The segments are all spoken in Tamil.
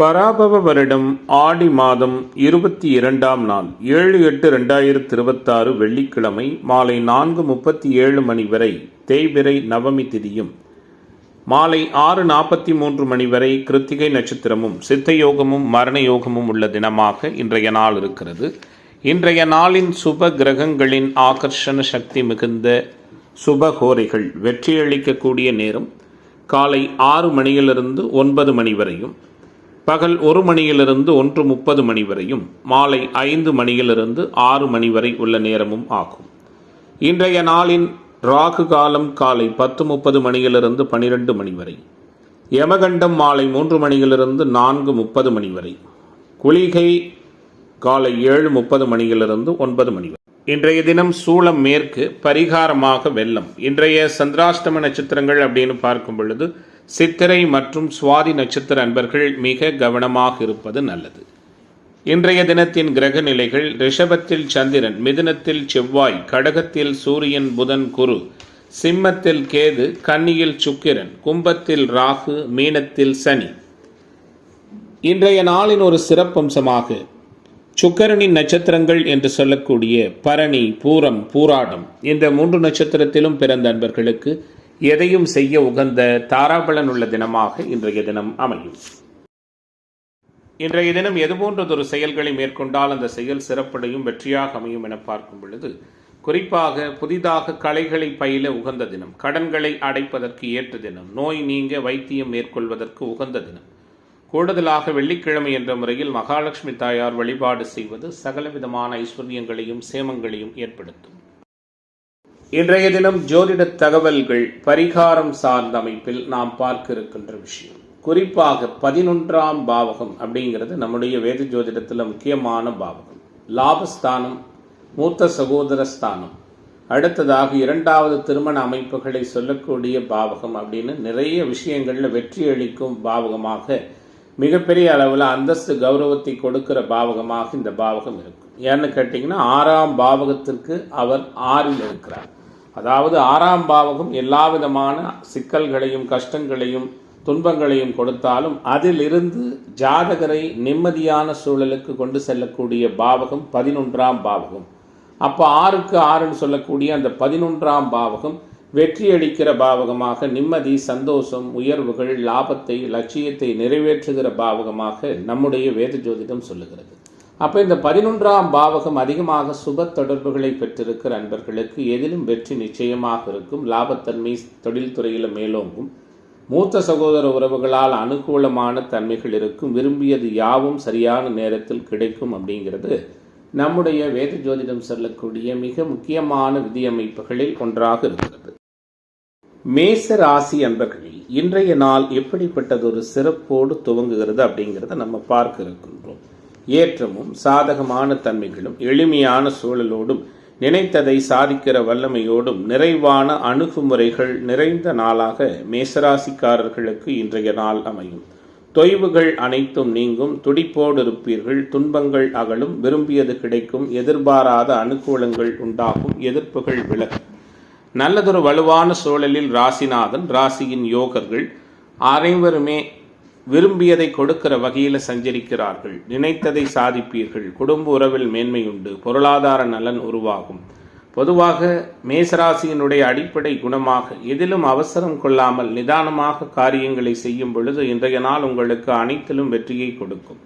பராபவ வருடம் ஆடி மாதம் 22ஆம் நாள் 7/8/2026 வெள்ளிக்கிழமை மாலை 4:37 மணி வரை தேய்பிறை நவமி திதியும் மாலை 6:43 மணி வரை கிருத்திகை நட்சத்திரமும் சித்தயோகமும் மரண யோகமும் உள்ள தினமாக இன்றைய நாள் இருக்கிறது. இன்றைய நாளின் சுப கிரகங்களின் ஆகர்ஷண சக்தி மிகுந்த சுபகோரைகள் வெற்றியளிக்கக்கூடிய நேரம் காலை 6 மணியிலிருந்து 9 மணி வரையும், பகல் 1 மணியிலிருந்து 1:30 மணி வரையும், மாலை 5 மணியிலிருந்து 6 மணி வரை உள்ள நேரமும் ஆகும். இன்றைய நாளின் ராகு காலம் காலை 10:30 மணியிலிருந்து 12 மணி வரை, யமகண்டம் மாலை 3 மணியிலிருந்து 4:30 மணி வரை, குளிகை காலை 7:30 மணியிலிருந்து 9 மணி வரை. இன்றைய தினம் சூளம் மேற்கு, பரிகாரமாக வெள்ளம். இன்றைய சந்திராஷ்டம நட்சத்திரங்கள் அப்படின்னு பார்க்கும் பொழுது சித்திரை மற்றும் சுவாதி நட்சத்திர அன்பர்கள் மிக கவனமாக இருப்பது நல்லது. இன்றைய தினத்தின் கிரக நிலைகள்: ரிஷபத்தில் சந்திரன், மிதுனத்தில் செவ்வாய், கடகத்தில் சூரியன், புதன், குரு, சிம்மத்தில் கேது, கன்னியில் சுக்கிரன், கும்பத்தில் ராகு, மீனத்தில் சனி. இன்றைய நாளின் ஒரு சிறப்பம்சமாக சுக்கிரனின் நட்சத்திரங்கள் என்று சொல்லக்கூடிய பரணி, பூரம், பூராடம் இந்த 3 நட்சத்திரத்திலும் பிறந்த அன்பர்களுக்கு எதையும் செய்ய உகந்த தாராபலன் உள்ள தினமாக இன்றைய தினம் அமையும். இன்றைய தினம் எதுபோன்றதொரு செயல்களை மேற்கொண்டால் அந்த செயல் சிறப்படையும் வெற்றியாக அமையும் என பார்க்கும் பொழுது, குறிப்பாக புதிதாக கலைகளை பயில உகந்த தினம், கடன்களை அடைப்பதற்கு ஏற்ற தினம், நோய் நீங்க வைத்தியம் மேற்கொள்வதற்கு உகந்த தினம். கூடுதலாக வெள்ளிக்கிழமை என்ற முறையில் மகாலட்சுமி தாயார் வழிபாடு செய்வது சகலவிதமான ஐஸ்வர்யங்களையும் சேமங்களையும் ஏற்படுத்தும். இன்றைய தினம் ஜோதிட தகவல்கள் பரிகாரம் சார்ந்த அமைப்பில் நாம் பார்க்க இருக்கின்ற விஷயம், குறிப்பாக 11ஆம் பாவகம் அப்படிங்கிறது நம்முடைய வேத ஜோதிடத்தில் முக்கியமான பாவகம். லாபஸ்தானம், மூத்த சகோதர ஸ்தானம், அடுத்ததாக 2வது திருமண அமைப்புகளை சொல்லக்கூடிய பாவகம் அப்படின்னு நிறைய விஷயங்களில் வெற்றி அளிக்கும் பாவகமாக, மிகப்பெரிய அளவில் அந்தஸ்து கௌரவத்தை கொடுக்கிற பாவகமாக இந்த பாவகம் இருக்கும். ஏன்னு கேட்டிங்கன்னா 6ஆம் பாவகத்திற்கு அவர் 6ல் இருக்கிறார். அதாவது 6ஆம் பாவகம் எல்லா விதமான சிக்கல்களையும் கஷ்டங்களையும் துன்பங்களையும் கொடுத்தாலும் அதிலிருந்து ஜாதகரை நிம்மதியான சூழலுக்கு கொண்டு செல்லக்கூடிய பாவகம் 11ஆம் பாவகம். அப்போ 6க்கு 6ன்னு சொல்லக்கூடிய அந்த 11ஆம் பாவகம் வெற்றி அளிக்கிற பாவகமாக, நிம்மதி, சந்தோஷம், உயர்வுகள், லாபத்தை, லட்சியத்தை நிறைவேற்றுகிற பாவகமாக நம்முடைய வேத ஜோதிடம் சொல்லுகிறது. அப்போ இந்த 11ஆம் பாவகம் அதிகமாக சுப தொடர்புகளை பெற்றிருக்கிற அன்பர்களுக்கு எதிலும் வெற்றி நிச்சயமாக இருக்கும். லாபத்தன்மை தொழில்துறையில் மேலோங்கும். மூத்த சகோதர உறவுகளால் அனுகூலமான தன்மைகள் இருக்கும். விரும்பியது யாவும் சரியான நேரத்தில் கிடைக்கும் அப்படிங்கிறது நம்முடைய வேத ஜோதிடம் சொல்லக்கூடிய மிக முக்கியமான விதியமைப்புகளில் ஒன்றாக இருக்கிறது. மேச ராசி அன்பர்களில் இன்றைய நாள் எப்படிப்பட்டதொரு சிறப்போடு துவங்குகிறது அப்படிங்கிறத நம்ம பார்க்க இருக்கின்றோம். ஏற்றமும் சாதகமான தன்மைகளும் எளிமையான சூழலோடும் நினைத்ததை சாதிக்கிற வல்லமையோடும் நிறைவான அணுகுமுறைகள் நிறைந்த நாளாக மேசராசிக்காரர்களுக்கு இன்றைய நாள் அமையும். தொய்வுகள் அனைத்தும் நீங்கும். துடிப்போடு இருப்பீர்கள். துன்பங்கள் அகலும். விரும்பியது கிடைக்கும். எதிர்பாராத அனுகூலங்கள் உண்டாகும். எதிர்ப்புகள் விலகும். நல்லதொரு வலுவான சூழலில் ராசிநாதன், ராசியின் யோகர்கள் அனைவருமே விரும்பியதை கொடுக்கிற வகையில் சஞ்சரிக்கிறார்கள். நினைத்ததை சாதிப்பீர்கள். குடும்ப உறவில் மேன்மை உண்டு. பொருளாதார நலன் உருவாகும். பொதுவாக மேசராசியினுடைய அடிப்படை குணமாக எதிலும் அவசரம் கொள்ளாமல் நிதானமாக காரியங்களை செய்யும் பொழுது இன்றைய நாள் உங்களுக்கு அனைத்திலும் வெற்றியை கொடுக்கும்.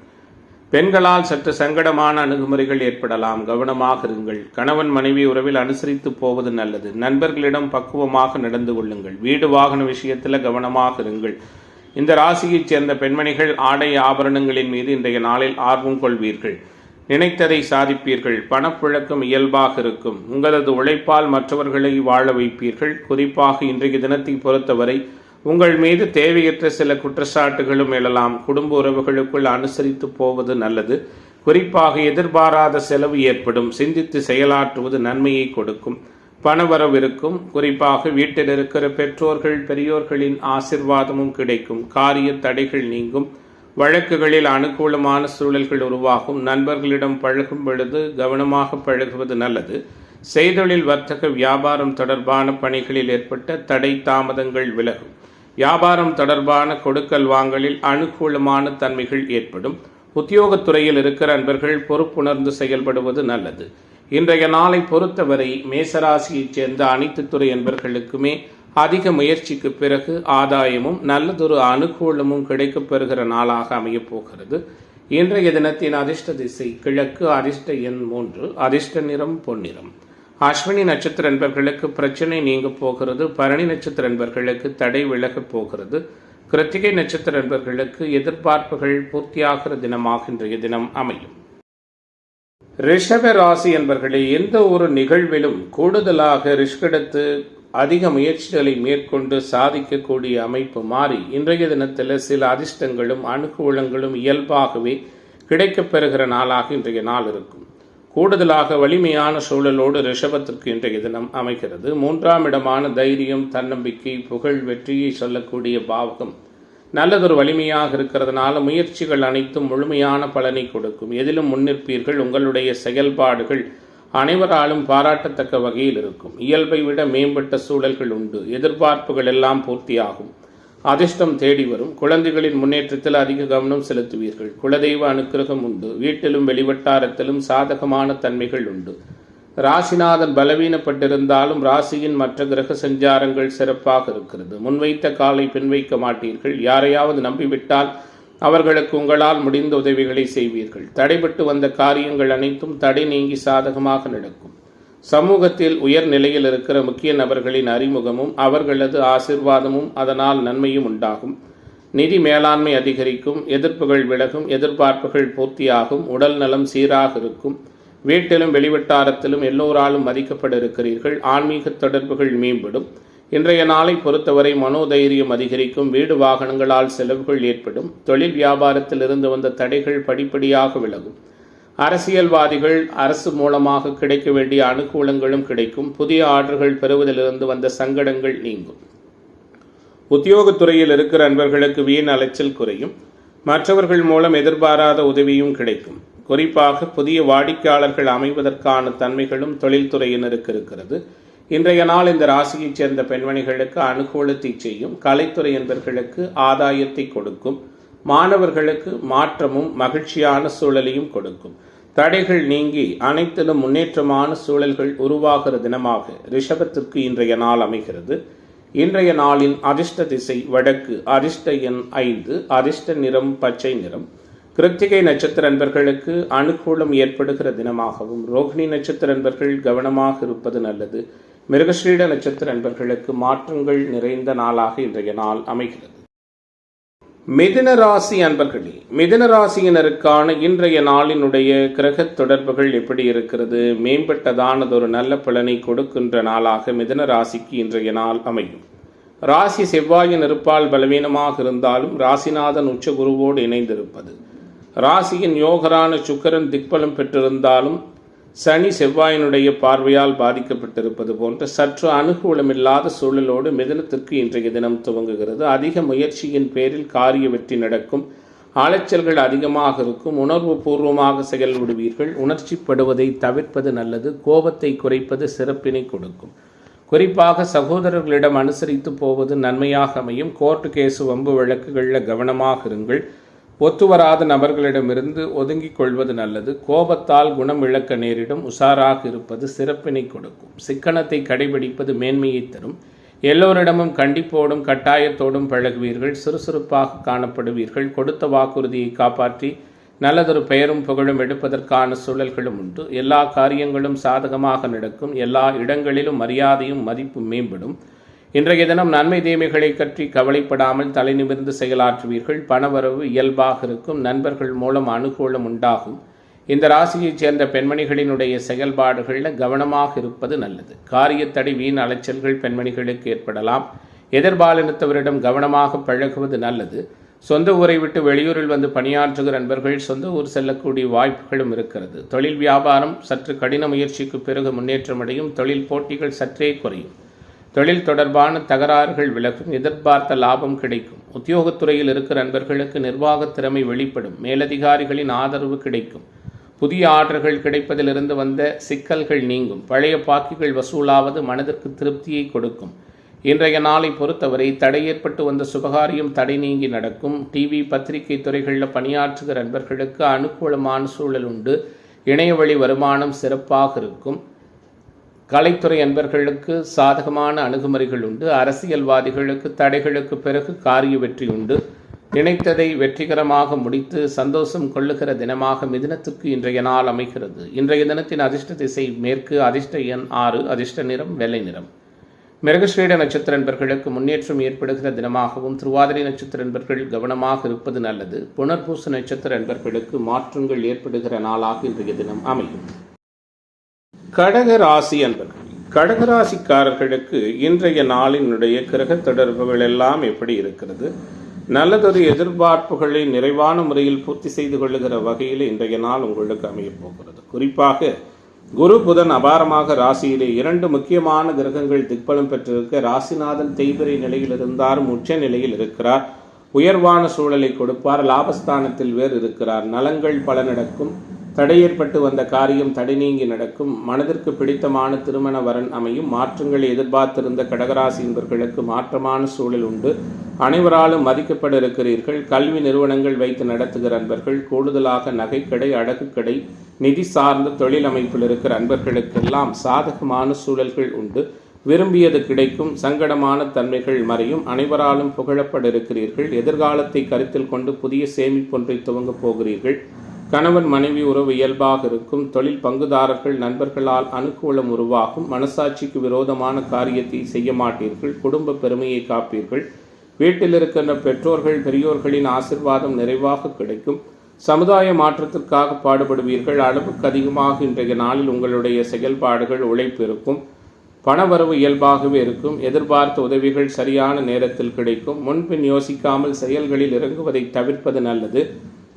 பெண்களால் சற்று சங்கடமான அணுகுமுறைகள் ஏற்படலாம். கவனமாக இருங்கள். கணவன் மனைவி உறவில் அனுசரித்து போவது நல்லது. நண்பர்களிடம் பக்குவமாக நடந்து கொள்ளுங்கள். வீடு வாகன விஷயத்தில் கவனமாக இருங்கள். இந்த ராசியைச் சேர்ந்த பெண்மணிகள் ஆடை ஆபரணங்களின் மீது இன்றைய நாளில் ஆர்வம் கொள்வீர்கள். நினைத்ததை சாதிப்பீர்கள். பணப்புழக்கம் இயல்பாக இருக்கும். உங்களது உழைப்பால் மற்றவர்களை வாழ வைப்பீர்கள். குறிப்பாக இன்றைய தினத்தை பொறுத்தவரை உங்கள் மீது தேவையற்ற சில குற்றச்சாட்டுகளும் எழலாம். குடும்ப உறவுகளுக்குள் அனுசரித்து போவது நல்லது. குறிப்பாக எதிர்பாராத செலவு ஏற்படும். சிந்தித்து செயலாற்றுவது நன்மையை கொடுக்கும். பணவரவு இருக்கும். குறிப்பாக வீட்டில் இருக்கிற பெற்றோர்கள் பெரியோர்களின் ஆசிர்வாதமும் கிடைக்கும். காரிய தடைகள் நீங்கும். வழக்குகளில் அனுகூலமான சூழல்கள் உருவாகும். நண்பர்களிடம் பழகும் பொழுது கவனமாக பழகுவது நல்லது. செய்தொழில், வர்த்தக, வியாபாரம் தொடர்பான பணிகளில் ஏற்பட்ட தடை தாமதங்கள் விலகும். வியாபாரம் தொடர்பான கொடுக்கல் வாங்கலில் அனுகூலமான தன்மைகள் ஏற்படும். உத்தியோகத்துறையில் இருக்கிற அன்பர்கள் பொறுப்புணர்ந்து செயல்படுவது நல்லது. இன்றைய நாளை பொறுத்தவரை மேசராசியைச் சேர்ந்த அனைத்து துறை அன்பர்களுக்குமே அதிக முயற்சிக்கு பிறகு ஆதாயமும் நல்லதொரு அனுகூலமும் கிடைக்கப் பெறுகிற நாளாக அமையப் போகிறது. இன்றைய தினத்தின் அதிர்ஷ்ட திசை கிழக்கு, அதிர்ஷ்ட எண் 3, அதிர்ஷ்ட நிறம் பொன்னிறம். அஸ்வினி நட்சத்திர அன்பர்களுக்கு பிரச்சனை நீங்க போகிறது. பரணி நட்சத்திர அன்பர்களுக்கு தடை விலகப் போகிறது. கிருத்திகை நட்சத்திர அன்பர்களுக்கு எதிர்பார்ப்புகள் பூர்த்தியாகிற தினமாக இன்றைய தினம் அமையும். ரிஷப ராசி என்பர்களே, எந்த ஒரு நிகழ்விலும் கூடுதலாக ரிஸ்க் எடுத்து அதிக முயற்சிகளை மேற்கொண்டு சாதிக்கக்கூடிய அமைப்பு மாறி இன்றைய தினத்தில் சில அதிர்ஷ்டங்களும் அனுகூலங்களும் இயல்பாகவே கிடைக்கப் பெறுகிற நாளாக இன்றைய நாள் இருக்கும். கூடுதலாக வலிமையான சூழலோடு ரிஷபத்திற்கு இன்றைய தினம் அமைகிறது. 3ஆம் இடமான தைரியம், தன்னம்பிக்கை, புகழ், வெற்றியை சொல்லக்கூடிய பாவகம் நல்லதொரு வலிமையாக இருக்கிறதுனால முயற்சிகள் அனைத்தும் முழுமையான பலனை கொடுக்கும். எதிலும் முன்னிற்பீர்கள். உங்களுடைய செயல்பாடுகள் அனைவராலும் பாராட்டத்தக்க வகையில் இருக்கும். இயல்பை விட மேம்பட்ட சூழல்கள் உண்டு. எதிர்பார்ப்புகள் எல்லாம் பூர்த்தியாகும். அதிர்ஷ்டம் தேடி வரும். குழந்தைகளின் முன்னேற்றத்தில் அதிக கவனம் செலுத்துவீர்கள். குலதெய்வ அனுக்கிரகம் உண்டு. வீட்டிலும் வெளிவட்டாரத்திலும் சாதகமான தன்மைகள் உண்டு. ராசிநாதன் பலவீனப்பட்டிருந்தாலும் ராசியின் மற்ற கிரக சஞ்சாரங்கள் சிறப்பாக இருக்கிறது. முன்வைத்த காலை பின்வைக்க மாட்டீர்கள். யாரையாவது நம்பிவிட்டால் அவர்களுக்கு உங்களால் முடிந்த உதவிகளை செய்வீர்கள். தடைபட்டு வந்த காரியங்கள் அனைத்தும் தடை நீங்கி சாதகமாக நடக்கும். சமூகத்தில் உயர் நிலையில் இருக்கிற முக்கிய நபர்களின் அறிமுகமும் அவர்களது ஆசிர்வாதமும் அதனால் நன்மையும் உண்டாகும். நிதி மேலாண்மை அதிகரிக்கும். எதிர்ப்புகள் விலகும். எதிர்பார்ப்புகள் பூர்த்தியாகும். உடல் நலம் சீராக இருக்கும். வீட்டிலும் வெளிவட்டாரத்திலும் எல்லோராலும் மதிக்கப்பட இருக்கிறீர்கள். ஆன்மீக தொடர்புகள் மேம்படும். இன்றைய நாளை பொறுத்தவரை மனோதைரியம் அதிகரிக்கும். வீடு வாகனங்களால் செலவுகள் ஏற்படும். தொழில் வியாபாரத்தில் இருந்து வந்த தடைகள் படிப்படியாக விலகும். அரசியல்வாதிகள் அரசு மூலமாக கிடைக்க வேண்டிய அனுகூலங்களும் கிடைக்கும். புதிய ஆர்டர்கள் பெறுவதிலிருந்து வந்த சங்கடங்கள் நீங்கும். உத்தியோகத்துறையில் இருக்கிற அன்பர்களுக்கு வீண் அலைச்சல் குறையும். மற்றவர்கள் மூலம் எதிர்பாராத உதவியும் கிடைக்கும். குறிப்பாக புதிய வாடிக்கையாளர்கள் அமைவதற்கான தன்மைகளும் தொழில்துறையினருக்கு இருக்கிறது. இன்றைய நாள் இந்த ராசியைச் சேர்ந்த பெண்மணிகளுக்கு அனுகூலத்தை செய்யும். கலைத்துறை என்பவர்களுக்கு ஆதாயத்தை கொடுக்கும். மாணவர்களுக்கு மாற்றமும் மகிழ்ச்சியான சூழலையும் கொடுக்கும். தடைகள் நீங்கி அனைத்திலும் முன்னேற்றமான சூழல்கள் உருவாகிற தினமாக ரிஷபத்திற்கு இன்றைய நாள் அமைகிறது. இன்றைய நாளின் அதிர்ஷ்ட திசை வடக்கு, அதிர்ஷ்ட எண் 5, அதிர்ஷ்ட நிறம் பச்சை நிறம். கிருத்திகை நட்சத்திர அன்பர்களுக்கு அனுகூலம் ஏற்படுகிற தினமாகவும், ரோகிணி நட்சத்திர அன்பர்கள் கவனமாக இருப்பது நல்லது. மிருகஸ்ரீட நட்சத்திர அன்பர்களுக்கு மாற்றங்கள் நிறைந்த நாளாக இன்றைய நாள் அமைகிறது. மிதுன ராசி அன்பர்களே, மிதுன ராசியினருக்கான இன்றைய நாளினுடைய கிரக தொடர்புகள் எப்படி இருக்கிறது? மேம்பட்டதானதொரு நல்ல பலனை கொடுக்கின்ற நாளாக மிதுன ராசிக்கு இன்றைய நாள் அமையும். ராசி செவ்வாயின் இருப்பால் பலவீனமாக இருந்தாலும் ராசிநாதன் உச்ச குருவோடு இணைந்திருப்பது, ராசியின் யோகரான சுக்கிரன் திக்பலம் பெற்றிருந்தாலும் சனி செவ்வாயினுடைய பார்வையால் பாதிக்கப்பட்டிருப்பது போன்ற சற்று அனுகூலமில்லாத சூழலோடு மிதுனத்திற்கு இன்றைய தினம் துவங்குகிறது. அதிக முயற்சியின் பேரில் காரிய வெற்றி நடக்கும். அலைச்சல்கள் அதிகமாக இருக்கும். உணர்வு பூர்வமாக செயல்படுவீர்கள். உணர்ச்சிப்படுவதை தவிர்ப்பது நல்லது. கோபத்தை குறைப்பது சிறப்பினை கொடுக்கும். குறிப்பாக சகோதரர்களிடம் அனுசரித்து போவது நன்மையாக அமையும். கோர்ட்டு கேசு வம்பு வழக்குகளில் கவனமாக இருங்கள். ஒத்துவராத நபர்களிடமிருந்து ஒதுங்கிக் கொள்வது நல்லது. கோபத்தால் குணம் இழக்க நேரிடும். உஷாராக இருப்பது சிறப்பினை கொடுக்கும். சிக்கனத்தை கடைபிடிப்பது மேன்மையை தரும். எல்லோரிடமும் கண்டிப்போடும் கட்டாயத்தோடும் பழகுவீர்கள். சுறுசுறுப்பாக காணப்படுவீர்கள். கொடுத்த வாக்குறுதியை காப்பாற்றி நல்லதொரு பெயரும் புகழும் எடுப்பதற்கான சூழல்களும் உண்டு. எல்லா காரியங்களும் சாதகமாக நடக்கும். எல்லா இடங்களிலும் மரியாதையும் மதிப்பும் மேம்படும். இன்றைய தினம் நன்மை தீமைகளை பற்றி கவலைப்படாமல் தலை நிமிர்ந்து செயலாற்றுவீர்கள். பணவரவு இயல்பாக இருக்கும். நண்பர்கள் மூலம் அனுகூலம் உண்டாகும். இந்த ராசியைச் சேர்ந்த பெண்மணிகளினுடைய செயல்பாடுகளில் கவனமாக இருப்பது நல்லது. காரியத்தடை வீண் அலைச்சல்கள் பெண்மணிகளுக்கு ஏற்படலாம். எதிர்பாலினத்தவரிடம் கவனமாக பழகுவது நல்லது. சொந்த ஊரை விட்டு வெளியூரில் வந்து பணியாற்றுகிற நண்பர்கள் சொந்த ஊர் செல்லக்கூடிய வாய்ப்புகளும் இருக்கிறது. தொழில் வியாபாரம் சற்று கடின முயற்சிக்கு பிறகு முன்னேற்றமடையும். தொழில் போட்டிகள் சற்றே குறையும். தொழில் தொடர்பான தகராறுகள் விலகும். எதிர்பார்த்த லாபம் கிடைக்கும். உத்தியோகத்துறையில் இருக்கிற நண்பர்களுக்கு நிர்வாக திறமை வெளிப்படும். மேலதிகாரிகளின் ஆதரவு கிடைக்கும். புதிய ஆர்டர்கள் கிடைப்பதிலிருந்து வந்த சிக்கல்கள் நீங்கும். பழைய பாக்கிகள் வசூலாவது மனதிற்கு திருப்தியை கொடுக்கும். இன்றைய நாளை பொறுத்தவரை தடை ஏற்பட்டு வந்த சுபகாரியம் தடை நீங்கி நடக்கும். டிவி பத்திரிகை துறைகளில் பணியாற்றுகிற நண்பர்களுக்கு அனுகூலமான சூழல் உண்டு. இணைய வழி வருமானம் சிறப்பாக இருக்கும். கலைத்துறை அன்பர்களுக்கு சாதகமான அணுகுமுறைகள் உண்டு. அரசியல்வாதிகளுக்கு தடைகளுக்கு பிறகு காரிய வெற்றி உண்டு. நினைத்ததை வெற்றிகரமாக முடித்து சந்தோஷம் கொள்ளுகிற தினமாக மிதுனத்துக்கு இன்றைய நாள் அமைகிறது. இன்றைய தினத்தின் அதிர்ஷ்ட திசை மேற்கு, அதிர்ஷ்ட எண் 6, அதிர்ஷ்ட நிறம் வெள்ளை நிறம். மிருகஸ்ரீட நட்சத்திர நண்பர்களுக்கு முன்னேற்றம் ஏற்படுகிற தினமாகவும், திருவாதிரை நட்சத்திர நண்பர்கள் கவனமாக இருப்பது நல்லது. புனர்பூச நட்சத்திர நண்பர்களுக்கு மாற்றங்கள் ஏற்படுகிற நாளாக இன்றைய தினம் அமையும். கடக ராசி அன்பர்கள், கடகராசிக்காரர்களுக்கு இன்றைய நாளினுடைய கிரக தொடர்புகள் எல்லாம் எப்படி இருக்கிறது? நல்லதொரு எதிர்பார்ப்புகளை நிறைவான முறையில் பூர்த்தி செய்து கொள்ளுகிற வகையில் இன்றைய நாள் உங்களுக்கு அமையப் போகிறது. குறிப்பாக குரு புதன் அபாரமாக ராசியிலே 2 முக்கியமான கிரகங்கள் திக்பலம் பெற்றிருக்க, ராசிநாதன் தேய்பிரை நிலையில் இருந்தாலும் உச்ச நிலையில் இருக்கிறார். உயர்வான சூழலை கொடுப்பார். லாபஸ்தானத்தில் வேறு இருக்கிறார். நலங்கள் பல நடக்கும். தடை ஏற்பட்டு வந்த காரியம் தடை நீங்கி நடக்கும். மனதிற்கு பிடித்தமான திருமண வரன் அமையும். மாற்றங்களை எதிர்பார்த்திருந்த கடகராசி என்பவர்களுக்கு மாற்றமான சூழல் உண்டு. அனைவராலும் மதிக்கப்பட இருக்கிறீர்கள். கல்வி நிறுவனங்கள் வைத்து நடத்துகிற அன்பர்கள், கூடுதலாக நகைக்கடை, அடகு கடை, நிதி சார்ந்த தொழில் அமைப்பில் இருக்கிற அன்பர்களுக்கெல்லாம் சாதகமான சூழல்கள் உண்டு. விரும்பியது கிடைக்கும். சங்கடமான தன்மைகள் மறையும். அனைவராலும் புகழப்பட இருக்கிறீர்கள். எதிர்காலத்தை கருத்தில் கொண்டு புதிய சேமிப்பொன்றை துவங்கப் போகிறீர்கள். கணவன் மனைவி உறவு இயல்பாக இருக்கும். தொழில் பங்குதாரர்கள் நண்பர்களால் அனுகூலம் உருவாகும். மனசாட்சிக்கு விரோதமான காரியத்தை செய்ய மாட்டீர்கள். குடும்ப பெருமையை காப்பீர்கள். வீட்டில் இருக்கின்ற பெற்றோர்கள் பெரியோர்களின் ஆசிர்வாதம் நிறைவாக கிடைக்கும். சமுதாய மாற்றத்திற்காக பாடுபடுவீர்கள். அளவுக்கு அதிகமாக இன்றைய நாளில் உங்களுடைய செயல்பாடுகள் உழைப்பு இருக்கும். பணவரவு இயல்பாகவே இருக்கும். எதிர்பார்த்த உதவிகள் சரியான நேரத்தில் கிடைக்கும். முன்பின் யோசிக்காமல் செயல்களில் இறங்குவதை தவிர்ப்பது நல்லது.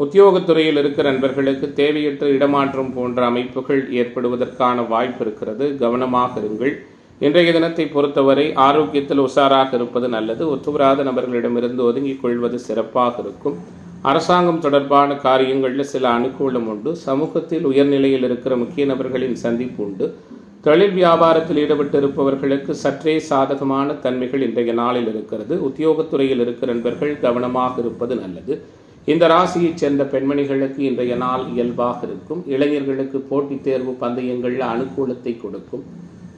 உத்தியோகத்துறையில் இருக்கிற நண்பர்களுக்கு தேவையற்ற இடமாற்றம் போன்ற அமைப்புகள் ஏற்படுவதற்கான வாய்ப்பு இருக்கிறது. கவனமாக இருங்கள். இன்றைய தினத்தை பொறுத்தவரை ஆரோக்கியத்தில் உஷாராக இருப்பது நல்லது. ஒத்துவராத நபர்களிடமிருந்து ஒதுங்கிக் கொள்வது சிறப்பாக இருக்கும். அரசாங்கம் தொடர்பான காரியங்களில் சில அனுகூலம் உண்டு. சமூகத்தில் உயர்நிலையில் இருக்கிற முக்கிய நபர்களின் சந்திப்பு உண்டு. தொழில் வியாபாரத்தில் ஈடுபட்டிருப்பவர்களுக்கு சற்றே சாதகமான தன்மைகள் இன்றைய நாளில் இருக்கிறது. உத்தியோகத்துறையில் இருக்கிற நண்பர்கள் கவனமாக இருப்பது நல்லது. இந்த ராசியைச் சேர்ந்த பெண்மணிகளுக்கு இன்றைய நாள் இயல்பாக இருக்கும். இளைஞர்களுக்கு போட்டித் தேர்வு பந்தயங்களில் அனுகூலத்தை கொடுக்கும்.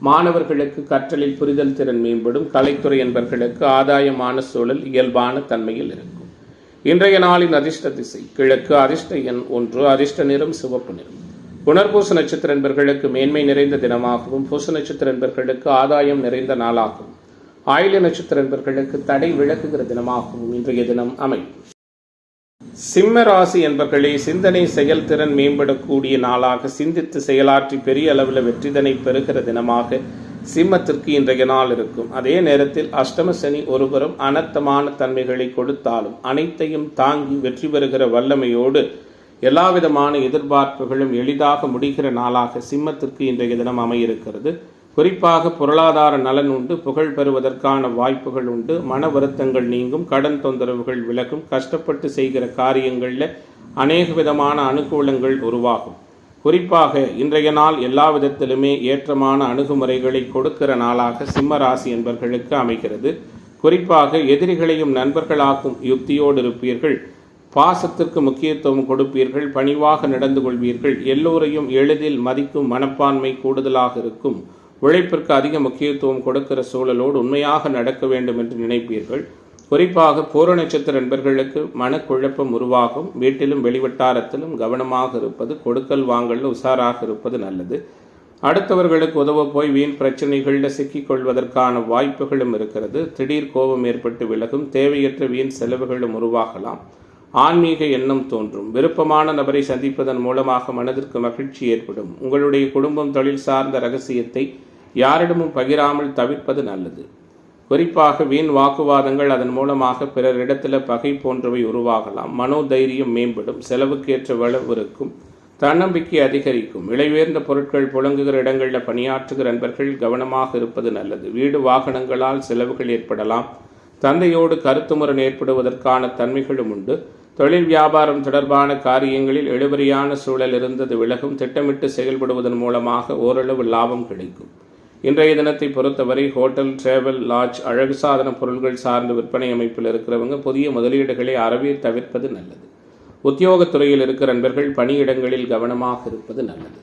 மாணவர்களுக்கு கற்றலில் புரிதல் திறன் மேம்படும். கலைத்துறை என்பவர்களுக்கு ஆதாயமான சூழல் இயல்பான தன்மையில் இருக்கும். இன்றைய நாளின் அதிர்ஷ்ட திசை கிழக்கு, அதிர்ஷ்ட எண் 1, அதிர்ஷ்ட நிறம் சிவப்பு நிறம். புனர்பூச நட்சத்திர என்பர்களுக்கு மேன்மை நிறைந்த தினமாகவும், பூச நட்சத்திர என்பர்களுக்கு ஆதாயம் நிறைந்த நாளாகவும், ஆயில்ய நட்சத்திர என்பர்களுக்கு தடை விளக்குகிற தினமாகவும் இன்றைய தினம் அமையும். சிம்ம ராசி என்பர்களே, சிந்தனை செயல்திறன் மேம்படக்கூடிய நாளாக, சிந்தித்து செயலாற்றி பெரிய அளவில் வெற்றிதனை பெறுகிற தினமாக சிம்மத்திற்கு இன்றைய நாள் இருக்கும். அதே நேரத்தில் அஷ்டம சனி ஒருபுறம் அனர்த்தமான தன்மைகளை கொடுத்தாலும் அனைத்தையும் தாங்கி வெற்றி பெறுகிற வல்லமையோடு எல்லாவிதமான எதிர்பார்ப்புகளும் எளிதாக முடிகிற நாளாக சிம்மத்திற்கு இன்றைய தினம் அமையிருக்கிறது. குறிப்பாக பொருளாதார நலன் உண்டு. புகழ் பெறுவதற்கான வாய்ப்புகள் உண்டு. மன வருத்தங்கள் நீங்கும். கடன் தொந்தரவுகள் விலகும். கஷ்டப்பட்டு செய்கிற காரியங்களில் அநேக விதமான அனுகூலங்கள் உருவாகும். குறிப்பாக இன்றைய நாள் எல்லா விதத்திலுமே ஏற்றமான அணுகுமுறைகளை கொடுக்கிற நாளாக சிம்ம ராசி என்பவர்களுக்கு அமைகிறது. குறிப்பாக எதிரிகளையும் நண்பர்களாக்கும் யுக்தியோடு இருப்பீர்கள். பாசத்திற்கு முக்கியத்துவம் கொடுப்பீர்கள். பணிவாக நடந்து கொள்வீர்கள். எல்லோரையும் எளிதில் மதிக்கும் மனப்பான்மை கூடுதலாக இருக்கும். உழைப்பிற்கு அதிக முக்கியத்துவம் கொடுக்கிற சூழலோடு உண்மையாக நடக்க வேண்டும் என்று நினைப்பீர்கள். குறிப்பாக பூர நட்சத்திர நண்பர்களுக்கு மனக்குழப்பம் உருவாகும். வீட்டிலும் வெளிவட்டாரத்திலும் கவனமாக இருப்பது, கொடுக்கல் வாங்கல் உஷாராக இருப்பது நல்லது. அடுத்தவர்களுக்கு உதவ போய் வீண் பிரச்சனைகளில் சிக்கிக் கொள்வதற்கான வாய்ப்புகளும் இருக்கிறது. திடீர் கோபம் ஏற்பட்டு விலகும். தேவையற்ற வீண் செலவுகளும் உருவாகலாம். ஆன்மீக எண்ணம் தோன்றும். விருப்பமான நபரை சந்திப்பதன் மூலமாக மனதிற்கு மகிழ்ச்சி ஏற்படும். உங்களுடைய குடும்பம் தொழில் சார்ந்த ரகசியத்தை யாரிடமும் பகிராமல் தவிர்ப்பது நல்லது. குறிப்பாக வீண் வாக்குவாதங்கள், அதன் மூலமாக பிறரிடத்தில் பகை போன்றவை உருவாகலாம். மனோதைரியம் மேம்படும். செலவுக்கேற்ற வளவு இருக்கும். தன்னம்பிக்கை அதிகரிக்கும். விலையுயர்ந்த பொருட்கள் புழங்குகிற இடங்களில் பணியாற்றுகிற நண்பர்கள் கவனமாக இருப்பது நல்லது. வீடு வாகனங்களால் செலவுகள் ஏற்படலாம். தந்தையோடு கருத்து முரண் ஏற்படுவதற்கான தன்மைகளும் உண்டு. தொழில் வியாபாரம் தொடர்பான காரியங்களில் இழுபறியான சூழல் இருந்தது விலகும். திட்டமிட்டு செயல்படுவதன் மூலமாக ஓரளவு லாபம் கிடைக்கும். இன்றைய தினத்தை பொறுத்தவரை ஹோட்டல், டிராவல், லாட்ஜ், அழகு சாதன பொருட்கள் சார்ந்த விற்பனை அமைப்பில் இருக்கிறவங்க புதிய முதலீடுகளை அறவே தவிர்ப்பது நல்லது. உத்தியோகத்துறையில் இருக்கிற நண்பர்கள் பணியிடங்களில் கவனமாக இருப்பது நல்லது.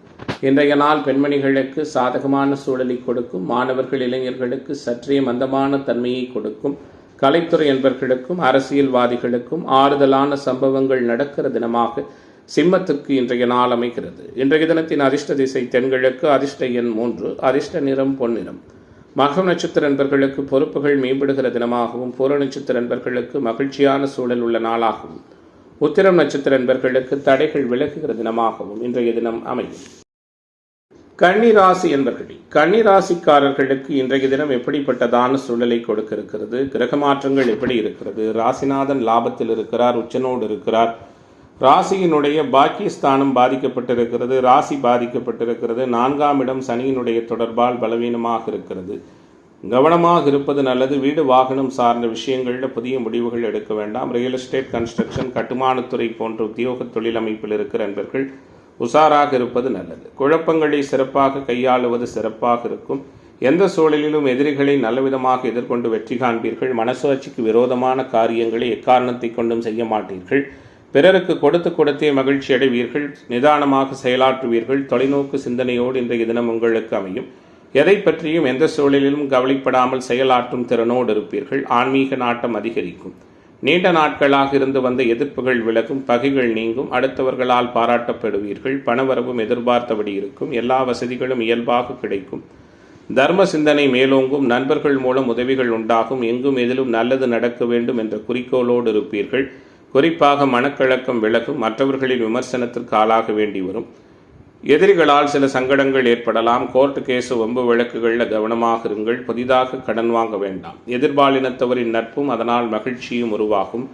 இன்றைய நாள் பெண்மணிகளுக்கு சாதகமான சூழலை கொடுக்கும். மாணவர்கள், இளைஞர்களுக்கு சற்றே மந்தமான தன்மையை கொடுக்கும். கலைத்துறை என்பர்களுக்கும் அரசியல்வாதிகளுக்கும் ஆறுதலான சம்பவங்கள் நடக்கிற தினமாக சிம்மத்திற்கு இன்றைய நாள் அமைகிறது. இன்றைய தினத்தின் அதிர்ஷ்ட திசை தென்கிழக்கு, அதிர்ஷ்ட எண் 3, அதிர்ஷ்ட நிறம் பொன்னிறம். மகம் நட்சத்திர நண்பர்களுக்கு பொறுப்புகள் மேம்படுகிற தினமாகவும், பூர நட்சத்திர நண்பர்களுக்கு மகிழ்ச்சியான சூழல் உள்ள நாளாகவும், உத்திரம் நட்சத்திர நண்பர்களுக்கு தடைகள் விலகுகிற தினமாகவும் இன்றைய தினம் அமையும். கன்னிராசி என்பர்களே, கன்னிராசிக்காரர்களுக்கு இன்றைய தினம் எப்படிப்பட்டதான சூழலை கொடுக்க இருக்கிறது? கிரக மாற்றங்கள் எப்படி இருக்கிறது? ராசிநாதன் லாபத்தில் இருக்கிறார், உச்சனோடு இருக்கிறார். ராசியினுடைய பாக்கியஸ்தானம் பாதிக்கப்பட்டிருக்கிறது, ராசி பாதிக்கப்பட்டிருக்கிறது. 4ஆம் இடம் சனியினுடைய தொடர்பால் பலவீனமாக இருக்கிறது. கவனமாக இருப்பது நல்லது. வீடு வாகனம் சார்ந்த விஷயங்களில் புதிய முடிவுகள் எடுக்க வேண்டாம். ரியல் எஸ்டேட், கன்ஸ்ட்ரக்ஷன், கட்டுமானத்துறை போன்ற உத்தியோக தொழில் அமைப்பில் இருக்கிற நண்பர்கள் உஷாராக இருப்பது நல்லது. குழப்பங்களை சிறப்பாக கையாளுவது சிறப்பாக இருக்கும். எந்த சூழலிலும் எதிரிகளை நல்லவிதமாக எதிர்கொண்டு வெற்றி காண்பீர்கள். மனசாட்சிக்கு விரோதமான காரியங்களை எக்காரணத்தை கொண்டும் செய்ய மாட்டீர்கள். பிறருக்கு கொடுத்தே மகிழ்ச்சி அடைவீர்கள். நிதானமாக செயலாற்றுவீர்கள். தொலைநோக்கு சிந்தனையோடு இன்றைய தினம் உங்களுக்கு அமையும். எதை பற்றியும் எந்த சூழலிலும் கவலைப்படாமல் செயலாற்றும் திறனோடு இருப்பீர்கள். ஆன்மீக நாட்டம் அதிகரிக்கும். நீண்ட நாட்களாக இருந்து வந்த எதிர்ப்புகள் விலகும். பகைகள் நீங்கும். அடுத்தவர்களால் பாராட்டப்படுவீர்கள். பணவரவும் எதிர்பார்த்தபடி இருக்கும். எல்லா வசதிகளும் இயல்பாக கிடைக்கும். தர்ம சிந்தனை மேலோங்கும். நண்பர்கள் மூலம் உதவிகள் உண்டாகும். எங்கும் எதிலும் நல்லது நடக்க வேண்டும் என்ற குறிக்கோளோடு இருப்பீர்கள். குறிப்பாக மனக்கலக்கம் விலகும். மற்றவர்களின் விமர்சனத்திற்கு ஆளாக வேண்டி வரும். எதிரிகளால் சில சங்கடங்கள் ஏற்படலாம். கோர்ட்டு கேசு, வம்பு வழக்குகளில் கவனமாக இருங்கள். புதிதாக கடன் வாங்க வேண்டாம். எதிர்பாலினத்தவரின் நட்பும் அதனால் மகிழ்ச்சியும் உருவாகும்.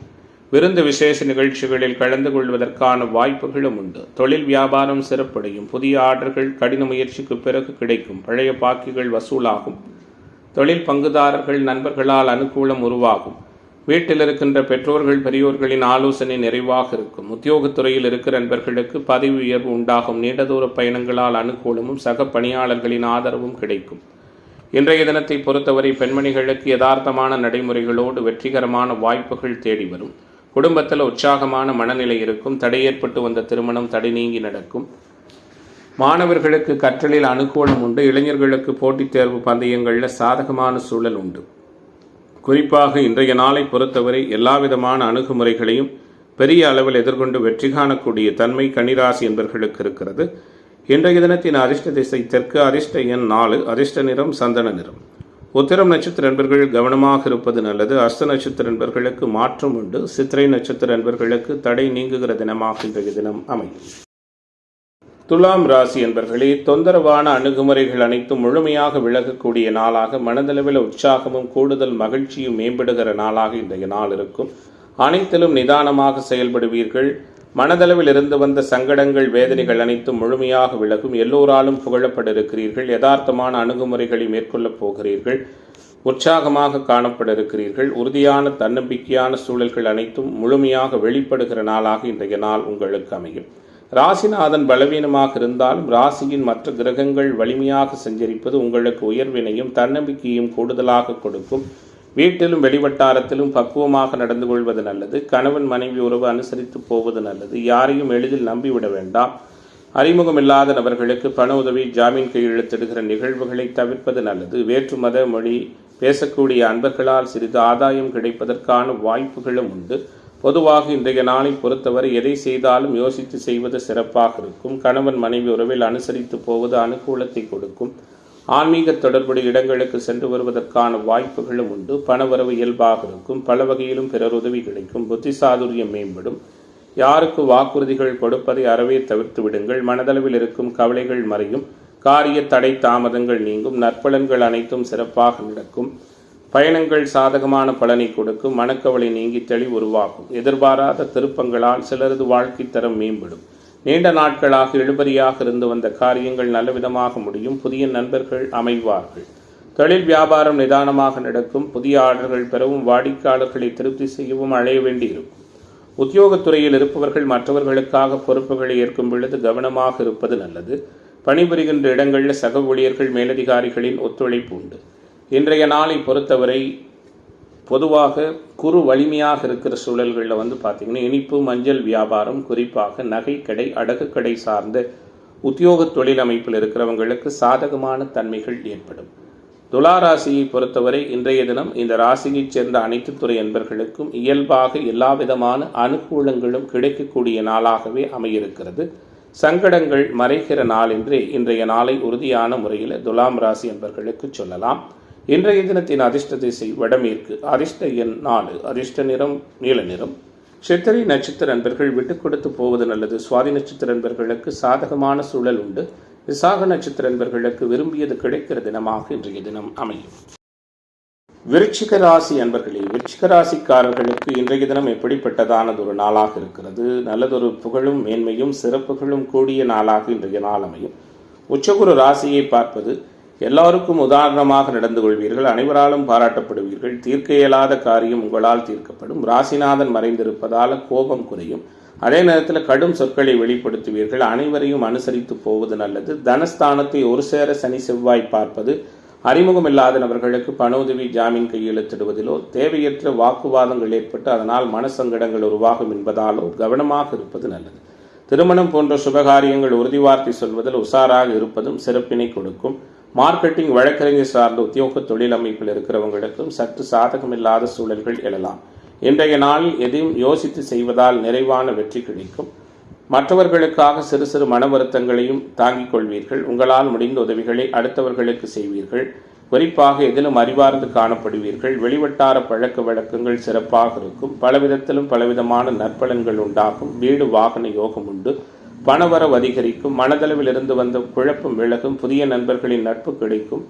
விருந்து விசேஷ நிகழ்ச்சிகளில் கலந்து கொள்வதற்கான வாய்ப்புகளும் உண்டு. தொழில் வியாபாரம் சிறப்படையும். புதிய ஆர்டர்கள் கடின முயற்சிக்கு பிறகு கிடைக்கும். பழைய பாக்கிகள் வசூலாகும். தொழில் பங்குதாரர்கள், நண்பர்களால் அனுகூலம் உருவாகும். வீட்டில் இருக்கின்ற பெற்றோர்கள், பெரியோர்களின் ஆலோசனை நிறைவாக இருக்கும். உத்தியோகத்துறையில் இருக்கிற நண்பர்களுக்கு பதவி உயர்வு உண்டாகும். நீண்ட தூர பயணங்களால் அனுகூலமும் சக பணியாளர்களின் ஆதரவும் கிடைக்கும். இன்றைய தினத்தை பொறுத்தவரை பெண்மணிகளுக்கு யதார்த்தமான நடைமுறைகளோடு வெற்றிகரமான வாய்ப்புகள் தேடி வரும். குடும்பத்தில் உற்சாகமான மனநிலை இருக்கும். தடை ஏற்பட்டு வந்த திருமணம் தடை நீங்கி நடக்கும். மாணவர்களுக்கு கற்றலில் அனுகூலம் உண்டு. இளைஞர்களுக்கு போட்டித் தேர்வு பந்தயங்களில் சாதகமான சூழல் உண்டு. குறிப்பாக இன்றைய நாளை பொறுத்தவரை எல்லாவிதமான அணுகுமுறைகளையும் பெரிய அளவில் எதிர்கொண்டு வெற்றி காணக்கூடிய தன்மை கன்னிராசி என்பவர்களுக்கு இருக்கிறது. இன்றைய தினத்தின் அதிர்ஷ்ட திசை தெற்கு, அதிர்ஷ்ட எண் 4, அதிர்ஷ்ட நிறம் சந்தன நிறம். உத்திரம் நட்சத்திர நண்பர்கள் கவனமாக இருப்பது நல்லது. அஸ்த நட்சத்திர நண்பர்களுக்கு மாற்றம் உண்டு. சித்திரை நட்சத்திர நண்பர்களுக்கு தடை நீங்குகிற தினமாக இன்றைய தினம் அமையும். துலாம் ராசி என்பர்களே, தொந்தரவான அணுகுமுறைகள் அனைத்தும் முழுமையாக விலகக்கூடிய நாளாக, மனதளவில் உற்சாகமும் கூடுதல் மகிழ்ச்சியும் மேம்படுகிற நாளாக இன்றைய நாள் இருக்கும். அனைத்திலும் நிதானமாக செயல்படுவீர்கள். மனதளவில் இருந்து வந்த சங்கடங்கள், வேதனைகள் அனைத்தும் முழுமையாக விலகும். எல்லோராலும் புகழப்பட இருக்கிறீர்கள். யதார்த்தமான அணுகுமுறைகளை மேற்கொள்ளப் போகிறீர்கள். உற்சாகமாக காணப்பட இருக்கிறீர்கள். உறுதியான தன்னம்பிக்கையான சூழல்கள் அனைத்தும் முழுமையாக வெளிப்படுகிற நாளாக இன்றைய நாள் உங்களுக்கு அமையும். ராசிநாதன் பலவீனமாக இருந்தாலும் ராசியின் மற்ற கிரகங்கள் வலிமையாக சஞ்சரிப்பது உங்களுக்கு உயர்வினையும் தன்னம்பிக்கையும் கூடுதலாக கொடுக்கும். வீட்டிலும் வெளிவட்டாரத்திலும் பக்குவமாக நடந்து கொள்வது நல்லது. கணவன் மனைவி உறவு அனுசரித்து போவது நல்லது. யாரையும் எளிதில் நம்பிவிட வேண்டாம். அறிமுகமில்லாத நபர்களுக்கு பண உதவி, ஜாமீன் கையெழுத்திடுகிற நிகழ்வுகளை தவிர்ப்பது நல்லது. வேற்று மத மொழி பேசக்கூடிய அன்பர்களால் சிறிது ஆதாயம் கிடைப்பதற்கான வாய்ப்புகளும் உண்டு. பொதுவாக இன்றைய நாளை பொறுத்தவரை எதை செய்தாலும் யோசித்து செய்வது சிறப்பாக இருக்கும். கணவன் மனைவி உறவில் அனுசரித்து போவது அனுகூலத்தை கொடுக்கும். ஆன்மீக தொடர்புடைய இடங்களுக்கு சென்று வருவதற்கான வாய்ப்புகளும் உண்டு. பணவரவு இயல்பாக இருக்கும். பல வகையிலும் பிறர் உதவி கிடைக்கும். புத்தி சாதுரியம் மேம்படும். யாருக்கு வாக்குறுதிகள் கொடுப்பதை அறவே தவிர்த்து விடுங்கள். மனதளவில் இருக்கும் கவலைகள் மறையும். காரிய தடை தாமதங்கள் நீங்கும். நற்பலன்கள் அனைத்தும் சிறப்பாக நடக்கும். பயணங்கள் சாதகமான பலனை கொடுக்கும். மனக்கவலை நீங்கி தெளிவு உருவாகும். எதிர்பாராத திருப்பங்களால் சிலரது வாழ்க்கை தரம் மேம்படும். நீண்ட நாட்களாக இழுபறியாக இருந்து வந்த காரியங்கள் நல்லவிதமாக முடியும். புதிய நண்பர்கள் அமைவார்கள். தொழில் வியாபாரம் நிதானமாக நடக்கும். புதிய ஆர்டர்கள் பெறவும் வாடிக்கையாளர்களை திருப்தி செய்யவும் அழைய வேண்டியிருக்கும். உத்தியோகத்துறையில் இருப்பவர்கள் மற்றவர்களுக்காக பொறுப்புகளை ஏற்கும் பொழுது கவனமாக இருப்பது நல்லது. பணிபுரிகின்ற இடங்களில் சக ஊழியர்கள் மேலதிகாரிகளின் ஒத்துழைப்பு உண்டு. இன்றைய நாளை பொறுத்தவரை பொதுவாக குறு வலிமையாக இருக்கிற சூழல்களில் பார்த்தீங்கன்னா இனிப்பு மஞ்சள் வியாபாரம், குறிப்பாக நகை கடை, அடகு கடை சார்ந்த உத்தியோக தொழில் அமைப்பில் இருக்கிறவங்களுக்கு சாதகமான தன்மைகள் ஏற்படும். துலா ராசியை பொறுத்தவரை இன்றைய தினம் இந்த ராசியைச் சேர்ந்த அனைத்து துறை அன்பர்களுக்கும் இயல்பாக எல்லா விதமான அனுகூலங்களும் கிடைக்கக்கூடிய நாளாகவே அமையிருக்கிறது. சங்கடங்கள் மறைகிற நாள் என்றே இன்றைய நாளை உறுதியான முறையில் துலாம் ராசி அன்பர்களுக்கு சொல்லலாம். இன்றைய தினத்தின் அதிர்ஷ்ட திசை வடமேற்கு, அதிர்ஷ்ட எண் 4, அதிர்ஷ்ட நிறம் நீல நிறம். சித்திரை நட்சத்திர அன்பர்கள் விட்டுக் கொடுத்து போவது நல்லது. சுவாதி நட்சத்திர அன்பர்களுக்கு சாதகமான சூழல் உண்டு. விசாக நட்சத்திர அன்பர்களுக்கு விரும்பியது கிடைக்கிற தினமாக இன்றைய தினம் அமையும். விருச்சிக ராசி அன்பர்களே, விருச்சிக ராசிக்காரர்களுக்கு இன்றைய தினம் எப்படிப்பட்டதானதொரு நாளாக இருக்கிறது? நல்லதொரு புகழும் மேன்மையும் சிறப்புகளும் கூடிய நாளாக இன்றைய நாள் அமையும். உச்சகுரு ராசியை பார்ப்பது எல்லாருக்கும் உதாரணமாக நடந்து கொள்வீர்கள். அனைவராலும் பாராட்டப்படுவீர்கள். தீர்க்க இயலாத காரியம் உங்களால் தீர்க்கப்படும். ராசிநாதன் மறைந்திருப்பதால் கோபம் குறையும். அதே நேரத்தில் கடும் சொற்களை வெளிப்படுத்துவீர்கள். அனைவரையும் அனுசரித்து போவது நல்லது. தனஸ்தானத்தை ஒரு சேர சனி செவ்வாய் பார்ப்பது அறிமுகம் இல்லாத நபர்களுக்கு பண உதவி, ஜாமீன் கையெழுத்திடுவதிலோ தேவையற்ற வாக்குவாதங்கள் ஏற்பட்டு அதனால் மனசங்கடங்கள் உருவாகும் என்பதாலோ கவனமாக இருப்பது நல்லது. திருமணம் போன்ற சுபகாரியங்கள் உறுதி வார்த்தை சொல்வதில் உஷாராக இருப்பதும் சிறப்பினை கொடுக்கும். மார்க்கெட்டிங், வழக்கறிஞர் சார்ந்த உத்தியோக தொழில் அமைப்பில் இருக்கிறவங்களுக்கும் சற்று சாதகமில்லாத சூழல்கள் எழலாம். இன்றைய நாளில் எதையும் யோசித்து செய்வதால் நிறைவான வெற்றி கிடைக்கும். மற்றவர்களுக்காக சிறு சிறு மன வருத்தங்களையும் தாங்கிக் கொள்வீர்கள். உங்களால் முடிந்த உதவிகளை அடுத்தவர்களுக்கு செய்வீர்கள். குறிப்பாக எதிலும் அறிவார்ந்து காணப்படுவீர்கள். வெளிவட்டார பழக்க வழக்கங்கள் சிறப்பாக இருக்கும். பலவிதத்திலும் பலவிதமான நற்பலன்கள் உண்டாகும். வீடு வாகன யோகம் உண்டு. பணவரவு அதிகரிக்கும். மனதளவில் இருந்து வந்த குழப்பம் விலகும். புதிய நண்பர்களின் நட்பு கிடைக்கும்.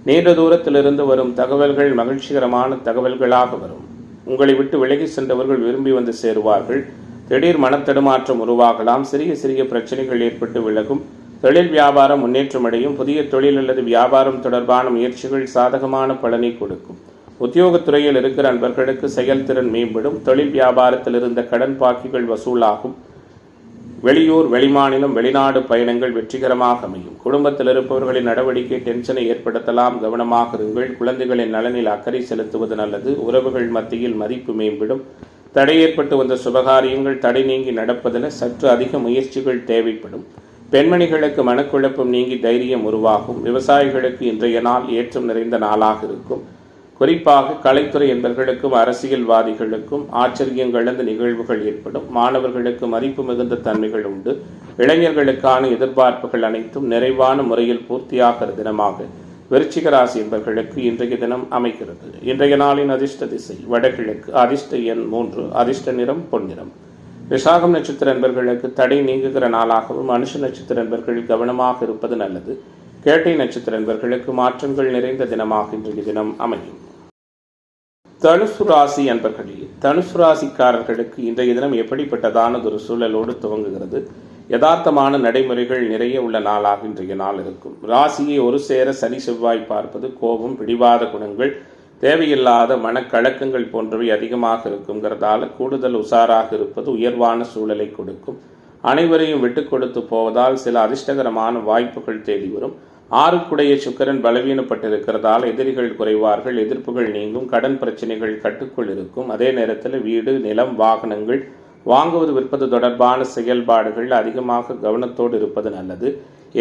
நீண்ட தூரத்திலிருந்து வரும் தகவல்கள் மகிழ்ச்சிகரமான தகவல்களாக வரும். உங்களை விட்டு விலகி சென்றவர்கள் விரும்பி வந்து சேருவார்கள். திடீர் மனத்தடுமாற்றம் உருவாகலாம். சிறிய சிறிய பிரச்சனைகள் ஏற்பட்டு விலகும். தொழில் வியாபாரம் முன்னேற்றமடையும். புதிய தொழில் அல்லது வியாபாரம் தொடர்பான முயற்சிகள் சாதகமான பலனை கொடுக்கும். உத்தியோகத்துறையில் இருக்கிற அன்பர்களுக்கு செயல்திறன் மேம்படும். தொழில் வியாபாரத்தில் இருந்த கடன் பாக்கிகள் வசூலாகும். வெளியூர், வெளிமாநிலம், வெளிநாடு பயணங்கள் வெற்றிகரமாக அமையும். குடும்பத்தில் இருப்பவர்களின் நடவடிக்கை டென்ஷனை ஏற்படுத்தலாம். கவனமாக இருங்கள். குழந்தைகளின் நலனில் அக்கறை செலுத்துவது நல்லது. உறவுகள் மத்தியில் மதிப்பு மேம்படும். தடை ஏற்பட்டு வந்த சுபகாரியங்கள் தடை நீங்கி நடப்பதில் சற்று அதிக முயற்சிகள் தேவைப்படும். பெண்மணிகளுக்கு மனக்குழப்பம் நீங்கி தைரியம் உருவாகும். விவசாயிகளுக்கு இன்றைய நாள் ஏற்றம் நிறைந்த நாளாக இருக்கும். குறிப்பாக கலைத்துறை என்பவர்களுக்கும் அரசியல்வாதிகளுக்கும் ஆச்சரியம் கலந்த நிகழ்வுகள் ஏற்படும். மாணவர்களுக்கு மதிப்பு மிகுந்த தன்மைகள் உண்டு. இளைஞர்களுக்கான எதிர்பார்ப்புகள் அனைத்தும் நிறைவான முறையில் பூர்த்தியாகிற தினமாக விருச்சிக ராசி என்பவர்களுக்கு இன்றைய தினம் அமைகிறது. இன்றைய நாளின் அதிர்ஷ்ட திசை வடகிழக்கு, அதிர்ஷ்ட எண் 3, அதிர்ஷ்ட நிறம் பொன்னிறம். விசாகம் நட்சத்திர என்பவர்களுக்கு தடை நீங்குகிற நாளாகவும், அனுஷ நட்சத்திர என்பவர்கள் கவனமாக இருப்பது நல்லது. கேட்டை நட்சத்திர என்பவர்களுக்கு மாற்றங்கள் நிறைந்த தினமாக இன்றைய தினம் அமையும். தனுசு ராசி அன்பர்களே, தனுசு ராசிக்காரர்களுக்கு இன்றைய தினம் எப்படிப்பட்டதானதொரு சூழலோடு துவங்குகிறது? யதார்த்தமான நடைமுறைகள் நிறைய உள்ள நாளாக இன்றைய நாள் இருக்கும். ராசியை ஒரு சேர சனி செவ்வாய் பார்ப்பது கோபம், பிடிவாத குணங்கள், தேவையில்லாத மனக்கலக்கங்கள் போன்றவை அதிகமாக இருக்குங்கிறதால கூடுதல் உஷாராக இருப்பது உயர்வான சூழலை கொடுக்கும். அனைவரையும் விட்டு கொடுத்து போவதால் சில அதிர்ஷ்டகரமான வாய்ப்புகள் தேடி வரும். ஆறுக்குடைய சுக்கிரன் பலவீனப்பட்டிருக்கிறதால் எதிரிகள் குறைவார்கள். எதிர்ப்புகள் நீங்கும். கடன் பிரச்சனைகள் கட்டுக்குள் இருக்கும். அதே நேரத்தில் வீடு, நிலம், வாகனங்கள் வாங்குவது விற்பது தொடர்பான செயல்பாடுகள் அதிகமாக கவனத்தோடு இருப்பது நல்லது.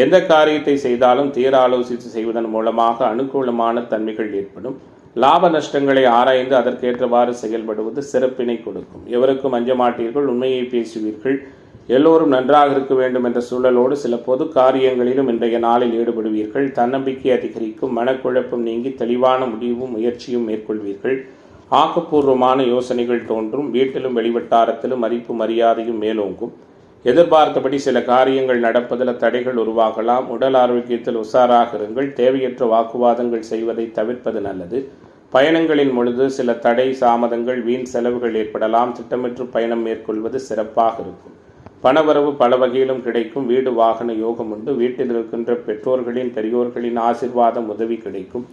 எந்த காரியத்தை செய்தாலும் தீர ஆலோசித்து செய்வதன் மூலமாக அனுகூலமான தன்மைகள் ஏற்படும். லாப நஷ்டங்களை ஆராய்ந்து அதற்கேற்றவாறு செயல்படுவது சிறப்பினை கொடுக்கும். எவருக்கும் அஞ்ச மாட்டீர்கள். உண்மையை பேசுவீர்கள். எல்லோரும் நன்றாக இருக்க வேண்டும் என்ற சூழலோடு சில பொது காரியங்களிலும் இன்றைய நாளில் ஈடுபடுவீர்கள். தன்னம்பிக்கை அதிகரிக்கும். மனக்குழப்பம் நீங்கி தெளிவான முடிவும் முயற்சியும் மேற்கொள்வீர்கள். ஆக்கப்பூர்வமான யோசனைகள் தோன்றும். வீட்டிலும் வெளிவட்டாரத்திலும் மதிப்பு மரியாதையும் மேலோங்கும். எதிர்பார்த்தபடி சில காரியங்கள் நடப்பதில் தடைகள் உருவாகலாம். உடல் ஆரோக்கியத்தில் உஷாராக இருங்கள். தேவையற்ற வாக்குவாதங்கள் செய்வதை தவிர்ப்பது நல்லது. பயணங்களின் பொழுது சில தடை, தாமதங்கள், வீண் செலவுகள் ஏற்படலாம். திட்டமிட்டு பயணம் மேற்கொள்வது சிறப்பாக இருக்கும். பணவரவு பல வகையிலும் கிடைக்கும். வீடு வாகன யோகம் உண்டு. வீட்டில் இருக்கின்ற பெற்றோர்களின், பெரியோர்களின் ஆசீர்வாதம், உதவி கிடைக்கும்.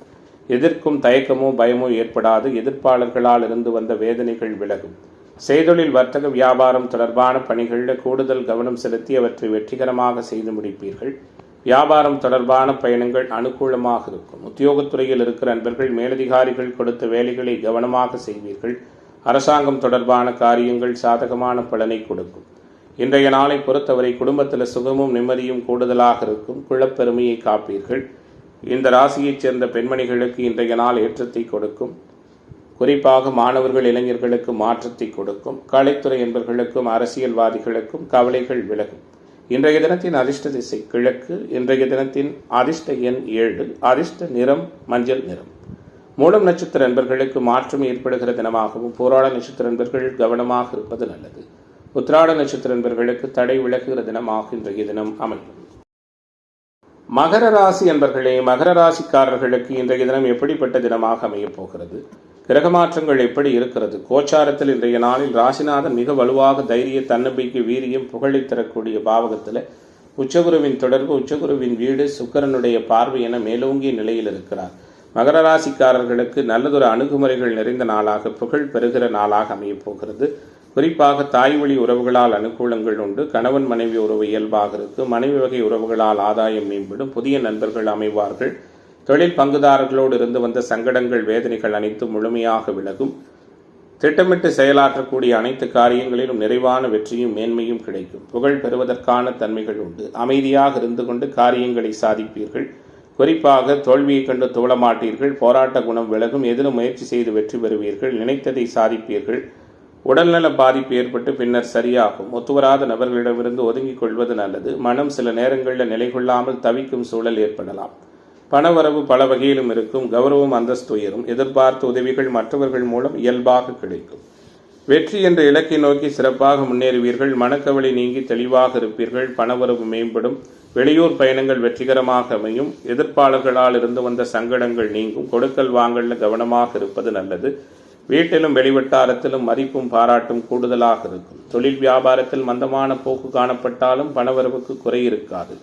எதற்கும் தயக்கமோ பயமோ ஏற்படாது. எதிர்ப்பாளர்களால் இருந்து வந்த வேதனைகள் விலகும். செய்தொழில், வர்த்தக, வியாபாரம் தொடர்பான பணிகளில் கூடுதல் கவனம் செலுத்தி அவற்றை வெற்றிகரமாக செய்து முடிப்பீர்கள். வியாபாரம் தொடர்பான பயணங்கள் அனுகூலமாக இருக்கும். உத்தியோகத்துறையில் இருக்கிற நண்பர்கள் மேலதிகாரிகள் கொடுத்த வேலைகளை கவனமாக செய்வீர்கள். அரசாங்கம் தொடர்பான காரியங்கள் சாதகமான பலனை கொடுக்கும். இன்றைய நாளை பொறுத்தவரை குடும்பத்தில் சுகமும் நிம்மதியும் கூடுதலாக இருக்கும். குலப்பெருமையை காப்பீர்கள். இந்த ராசியைச் சேர்ந்த பெண்மணிகளுக்கு இன்றைய நாள் ஏற்றத்தை கொடுக்கும். குறிப்பாக மாணவர்கள் இளைஞர்களுக்கு மாற்றத்தை கொடுக்கும். கலைத்துறை என்பவர்களுக்கும் அரசியல்வாதிகளுக்கும் கவலைகள் விலகும். இன்றைய தினத்தின் அதிர்ஷ்ட திசை கிழக்கு. இன்றைய தினத்தின் அதிர்ஷ்ட எண் 7. அதிர்ஷ்ட நிறம் மஞ்சள் நிறம். மூலம் நட்சத்திர நண்பர்களுக்கு மாற்றம் ஏற்படுகிற தினமாகவும், போராட நட்சத்திர நண்பர்கள் கவனமாக இருப்பது நல்லது. உத்திராட நட்சத்திர நண்பர்களுக்கு தடை விலகுகிற தினமாக இன்றைய தினம் அமையும். மகர ராசி அன்பர்களே, மகர ராசிக்காரர்களுக்கு இன்றைய தினம் எப்படிப்பட்ட தினமாக அமையப் போகிறது? கிரக மாற்றங்கள் எப்படி இருக்கிறது? கோச்சாரத்தில் இன்றைய நாளில் ராசிநாதன் மிக வலுவாக தைரிய, தன்னம்பிக்கை, வீரியம், புகழை தரக்கூடிய பாவகத்தில் உச்சகுருவின் தொடர்பு, உச்சகுருவின் வீடு, சுக்கிரனுடைய பார்வை என மேலோங்கிய நிலையில் இருக்கிறார். மகர ராசிக்காரர்களுக்கு நல்லதொரு அணுகுமுறைகள் நிறைந்த நாளாக, புகழ் பெறுகிற நாளாக அமையப் போகிறது. குறிப்பாக தாய் வழி உறவுகளால் அனுகூலங்கள் உண்டு. கணவன் மனைவி உறவு இயல்பாக இருக்கும். மனைவி வகை உறவுகளால் ஆதாயம் மேம்படும். புதிய நண்பர்கள் அமைவார்கள். தொழில் பங்குதாரர்களோடு இருந்து வந்த சங்கடங்கள், வேதனைகள் அனைத்தும் முழுமையாக விலகும். திட்டமிட்டு செயலாற்றக்கூடிய அனைத்து காரியங்களிலும் நிறைவான வெற்றியும் மேன்மையும் கிடைக்கும். புகழ் பெறுவதற்கான தன்மைகள் உண்டு. அமைதியாக இருந்து கொண்டு காரியங்களை சாதிப்பீர்கள். குறிப்பாக தோல்வியை கண்டு தூளமாட்டீர்கள். போராட்ட குணம் விலகும். எதிலும் முயற்சி செய்து வெற்றி பெறுவீர்கள். நினைத்ததை சாதிப்பீர்கள். உடல்நல பாதிப்பு ஏற்பட்டு பின்னர் சரியாகும். ஒத்துவராத நபர்களிடமிருந்து ஒதுங்கிக் கொள்வது நல்லது. மனம் சில நேரங்களில் நிலை கொள்ளாமல் தவிக்கும் சூழல் ஏற்படலாம். பணவரவு பல வகையிலும் இருக்கும். கௌரவம், அந்தஸ்து உயரும். எதிர்பார்த்த உதவிகள் மற்றவர்கள் மூலம் இயல்பாக கிடைக்கும். வெற்றி என்ற இலக்கை நோக்கி சிறப்பாக முன்னேறுவீர்கள். மனக்கவலை நீங்கி தெளிவாக இருப்பீர்கள். பணவரவு மேம்படும். வெளியூர் பயணங்கள் வெற்றிகரமாக அமையும். எதிர்ப்பாளர்களால் இருந்து வந்த சங்கடங்கள் நீங்கும். கொடுக்கல் வாங்கல்ல கவனமாக இருப்பது நல்லது. வீட்டிலும் வெளிவட்டாரத்திலும் மதிப்பும் பாராட்டும் கூடுதலாக இருக்கும். தொழில் வியாபாரத்தில் மந்தமான போக்கு காணப்பட்டாலும் பணவரவுக்கு குறை இருக்காது.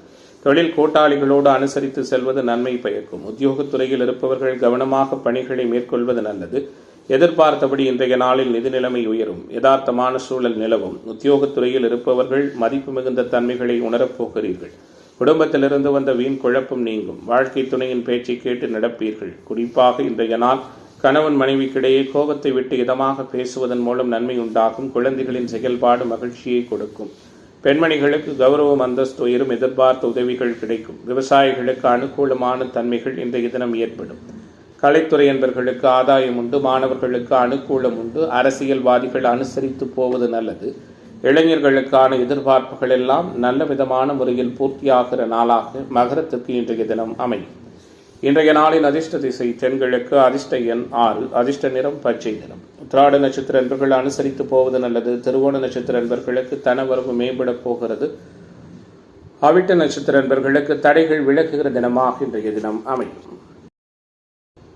தொழில் கூட்டாளிகளோடு அனுசரித்து செல்வது நன்மை பயக்கும். உத்தியோகத்துறையில் இருப்பவர்கள் கவனமாக பணிகளை மேற்கொள்வது நல்லது. எதிர்பார்த்தபடி இன்றைய நாளில் நிதி நிலைமை உயரும். யதார்த்தமான சூழல் நிலவும். உத்தியோகத்துறையில் இருப்பவர்கள் மதிப்பு மிகுந்த தன்மைகளை உணரப்போகிறீர்கள். குடும்பத்திலிருந்து வந்த வீண் குழப்பம் நீங்கும். வாழ்க்கை துணையின் பேச்சை கேட்டு நடப்பீர்கள். குறிப்பாக இன்றைய நாள் கணவன் மனைவிக்கிடையே கோபத்தை விட்டு இதமாக பேசுவதன் மூலம் நன்மை உண்டாகும். குழந்தைகளின் செயல்பாடு மகிழ்ச்சியை கொடுக்கும். பெண்மணிகளுக்கு கௌரவம், அந்தஸ்து உயரும். எதிர்பார்த்த உதவிகள் கிடைக்கும். விவசாயிகளுக்கு அனுகூலமான தன்மைகள் இன்றைய தினம் ஏற்படும். கலைத்துறை என்பவர்களுக்கு ஆதாயம் உண்டு. மாணவர்களுக்கு அனுகூலம் உண்டு. அரசியல்வாதிகள் அனுசரித்து போவது நல்லது. இளைஞர்களுக்கான எதிர்பார்ப்புகள் எல்லாம் நல்ல விதமான முறையில் பூர்த்தியாகிற நாளாக மகரத்துக்கு இன்றைய தினம் அமையும். இன்றைய நாளின் அதிர்ஷ்ட திசை தென்கிழக்கு. அதிர்ஷ்ட எண் 6. அதிர்ஷ்ட நிறம் பச்சை நிறம். உத்திராட நட்சத்திர நண்பர்கள் அனுசரித்து போவது நல்லது. திருவோண நட்சத்திர நண்பர்களுக்கு தனவரவு மேம்பட போகிறது. அவிட்ட நட்சத்திர நண்பர்களுக்கு தடைகள் விலகுகிற தினமாக இன்றைய தினம் அமையும்.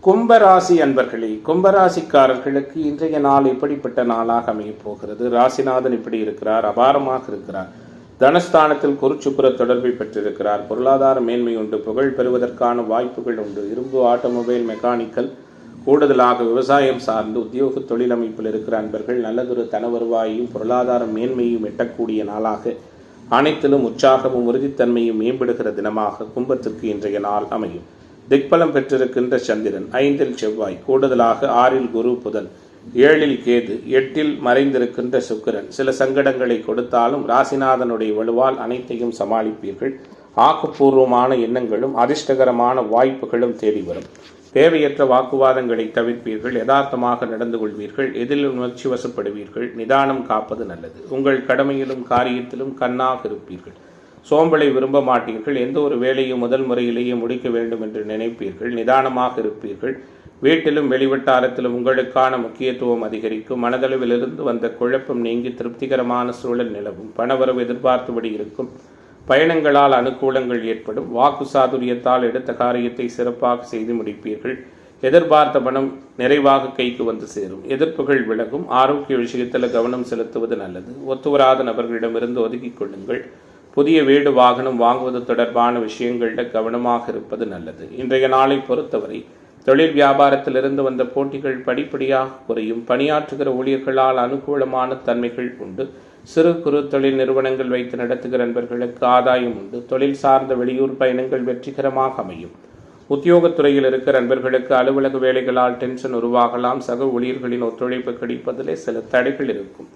கும்பராசி அன்பர்களே, கும்பராசிக்காரர்களுக்கு இன்றைய நாள் இப்படிப்பட்ட நாளாக அமையப் போகிறது. ராசிநாதன் இப்படி இருக்கிறார், அபாரமாக இருக்கிறார். தனஸ்தானத்தில் குருச்சுப்புர தொடர்பை பெற்றிருக்கிறார். பொருளாதார மேன்மை உண்டு. புகழ் பெறுவதற்கான வாய்ப்புகள் உண்டு. இரும்பு, ஆட்டோமொபைல், மெக்கானிக்கல், கூடுதலாக விவசாயம் சார்ந்து உத்தியோக தொழில் அமைப்பில் இருக்கிற அன்பர்கள் நல்லதொரு தன வருவாயையும் பொருளாதார மேன்மையும் எட்டக்கூடிய நாளாக, அனைத்திலும் உற்சாகமும் உறுதித்தன்மையும் மேம்படுகிற தினமாக கும்பத்திற்கு இன்றைய நாள் அமையும். திக்பலம் பெற்றிருக்கின்ற சந்திரன், 5இல் செவ்வாய், கூடுதலாக 6இல் குரு, புதன், 7இல் கேது, 8இல் மறைந்திருக்கின்ற சுக்கிரன் சில சங்கடங்களை கொடுத்தாலும் ராசிநாதனுடைய வலுவால் அனைத்தையும் சமாளிப்பீர்கள். ஆக்கப்பூர்வமான எண்ணங்களும் அதிர்ஷ்டகரமான வாய்ப்புகளும் தேடி வரும். தேவையற்ற வாக்குவாதங்களை தவிர்ப்பீர்கள். யதார்த்தமாக நடந்து கொள்வீர்கள். எதிலும் உணர்ச்சி வசப்படுவீர்கள். நிதானம் காப்பது நல்லது. உங்கள் கடமையிலும் காரியத்திலும் கண்ணாக இருப்பீர்கள். சோம்பலை விரும்ப மாட்டீர்கள். எந்த ஒரு வேலையும் முதல் முறையிலேயே முடிக்க வேண்டும் என்று நினைப்பீர்கள். நிதானமாக இருப்பீர்கள். வீட்டிலும் வெளிவட்டாரத்திலும் உங்களுக்கான முக்கியத்துவம் அதிகரிக்கும். மனதளவிலிருந்து வந்த குழப்பம் நீங்கி திருப்திகரமான சூழல் நிலவும். பணவரவு எதிர்பார்த்தபடி இருக்கும். பயணங்களால் அனுகூலங்கள் ஏற்படும். வாக்கு சாதுரியத்தால் எடுத்த காரியத்தை சிறப்பாக செய்து முடிப்பீர்கள். எதிர்பார்த்த பணம் நிறைவாக கைக்கு வந்து சேரும். எதிர்ப்புகள் விலகும். ஆரோக்கிய விஷயத்தில் கவனம் செலுத்துவது நல்லது. ஒத்துவராத நபர்களிடமிருந்து ஒதுக்கிக் கொள்ளுங்கள். புதிய வீடு, வாகனம் வாங்குவது தொடர்பான விஷயங்களில் கவனமாக இருப்பது நல்லது. இன்றைய நாளை பொறுத்தவரை தொழில் வியாபாரத்திலிருந்து வந்த போட்டிகள் படிப்படியாக குறையும். பணியாற்றுகிற ஊழியர்களால் அனுகூலமான தன்மைகள் உண்டு. சிறு குறு தொழில் நிறுவனங்கள் வைத்து நடத்துகிற நண்பர்களுக்கு ஆதாயம் உண்டு. தொழில் சார்ந்த வெளியூர் பயணங்கள் வெற்றிகரமாக அமையும். உத்தியோகத்துறையில் இருக்கிற நண்பர்களுக்கு அலுவலக வேலைகளால் டென்ஷன் உருவாகலாம். சக ஊழியர்களின் ஒத்துழைப்பு கிடைப்பதிலே சில தடைகள் இருக்கும்.